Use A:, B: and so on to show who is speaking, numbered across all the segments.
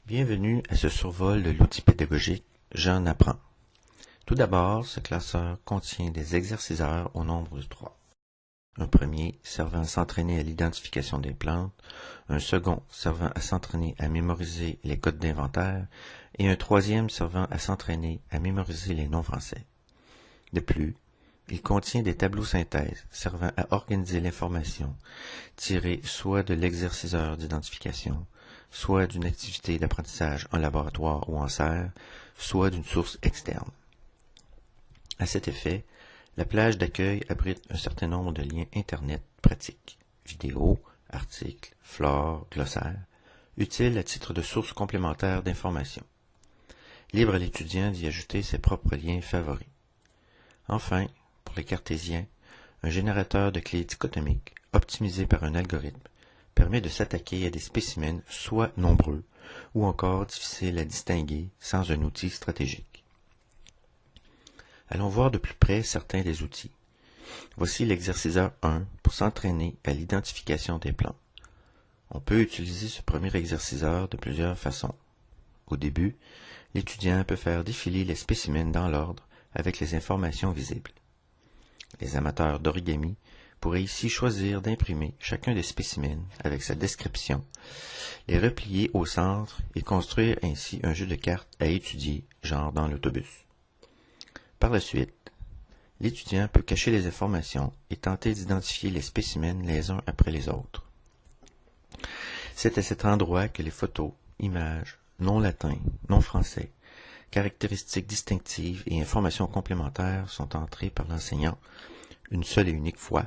A: Bienvenue à ce survol de l'outil pédagogique J'en apprends. Tout d'abord, ce classeur contient des exerciceurs au nombre de 3. Un premier servant à s'entraîner à l'identification des plantes, un second servant à s'entraîner à mémoriser les codes d'inventaire et un troisième servant à s'entraîner à mémoriser les noms français. De plus, il contient des tableaux synthèses servant à organiser l'information tirée soit de l'exerciceur d'identification, soit d'une activité d'apprentissage en laboratoire ou en serre, soit d'une source externe. À cet effet, la plage d'accueil abrite un certain nombre de liens Internet pratiques, vidéos, articles, flore, glossaires, utiles à titre de source complémentaire d'informations. Libre à l'étudiant d'y ajouter ses propres liens favoris. Enfin, pour les cartésiens, un générateur de clés dichotomiques, optimisé par un algorithme, permet de s'attaquer à des spécimens soit nombreux ou encore difficiles à distinguer sans un outil stratégique. Allons voir de plus près certains des outils. Voici l'exerciceur 1 pour s'entraîner à l'identification des plantes. On peut utiliser ce premier exerciceur de plusieurs façons. Au début, l'étudiant peut faire défiler les spécimens dans l'ordre avec les informations visibles. Les amateurs d'origami pourraient ici choisir d'imprimer chacun des spécimens avec sa description, les replier au centre et construire ainsi un jeu de cartes à étudier, genre dans l'autobus. Par la suite, l'étudiant peut cacher les informations et tenter d'identifier les spécimens les uns après les autres. C'est à cet endroit que les photos, images, noms latins, noms français, caractéristiques distinctives et informations complémentaires sont entrées par l'enseignant une seule et unique fois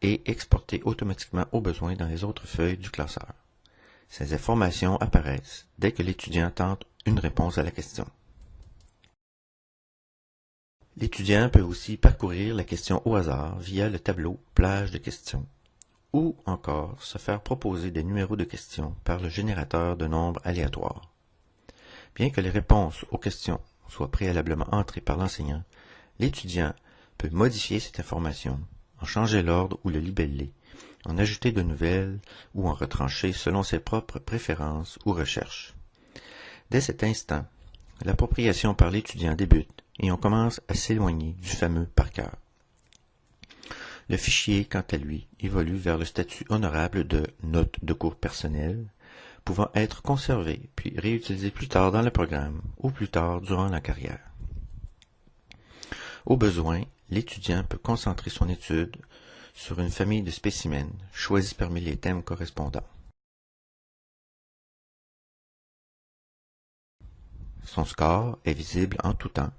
A: et exportées automatiquement au besoin dans les autres feuilles du classeur. Ces informations apparaissent dès que l'étudiant tente une réponse à la question. L'étudiant peut aussi parcourir la question au hasard via le tableau Plage de questions ou encore se faire proposer des numéros de questions par le générateur de nombres aléatoires. Bien que les réponses aux questions soient préalablement entrées par l'enseignant, l'étudiant peut modifier cette information, en changer l'ordre ou le libeller, en ajouter de nouvelles ou en retrancher selon ses propres préférences ou recherches. Dès cet instant, l'appropriation par l'étudiant débute et on commence à s'éloigner du fameux par cœur. Le fichier, quant à lui, évolue vers le statut honorable de note de cours personnel, pouvant être conservé puis réutilisé plus tard dans le programme ou plus tard durant la carrière. Au besoin, l'étudiant peut concentrer son étude sur une famille de spécimens choisis parmi les thèmes correspondants. Son score est visible en tout temps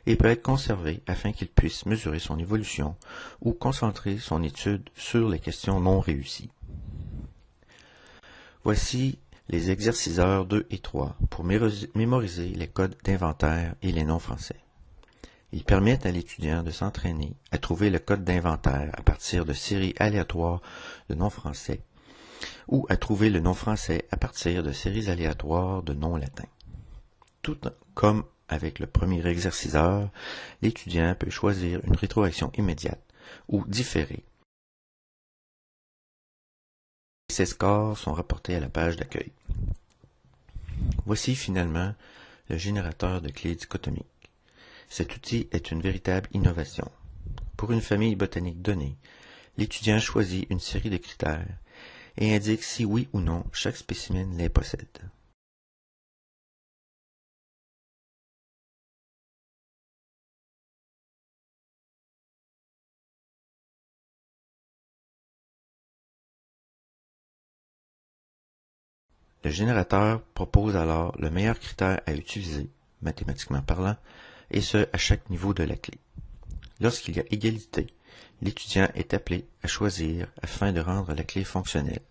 A: et peut être conservé afin qu'il puisse mesurer son évolution ou concentrer son étude sur les questions non réussies. Voici les exerciceurs 2 et 3 pour mémoriser les codes d'inventaire et les noms français. Ils permettent à l'étudiant de s'entraîner à trouver le code d'inventaire à partir de séries aléatoires de noms français ou à trouver le nom français à partir de séries aléatoires de noms latins. Tout comme avec le premier exerciceur, l'étudiant peut choisir une rétroaction immédiate ou différée. Ces scores sont rapportés à la page d'accueil. Voici finalement le générateur de clés dichotomiques. Cet outil est une véritable innovation. Pour une famille botanique donnée, l'étudiant choisit une série de critères et indique si oui ou non chaque spécimen les possède. Le générateur propose alors le meilleur critère à utiliser, mathématiquement parlant, et ce à chaque niveau de la clé. Lorsqu'il y a égalité, l'étudiant est appelé à choisir afin de rendre la clé fonctionnelle.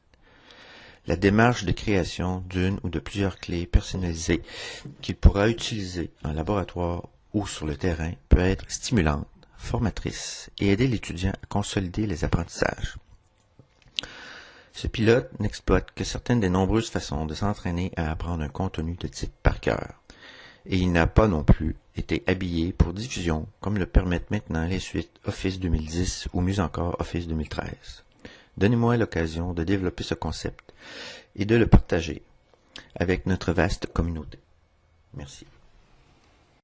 A: La démarche de création d'une ou de plusieurs clés personnalisées qu'il pourra utiliser en laboratoire ou sur le terrain peut être stimulante, formatrice et aider l'étudiant à consolider les apprentissages. Ce pilote n'exploite que certaines des nombreuses façons de s'entraîner à apprendre un contenu de type par cœur, et il n'a pas non plus été habillé pour diffusion comme le permettent maintenant les suites Office 2010 ou mieux encore Office 2013. Donnez-moi l'occasion de développer ce concept et de le partager avec notre vaste communauté. Merci.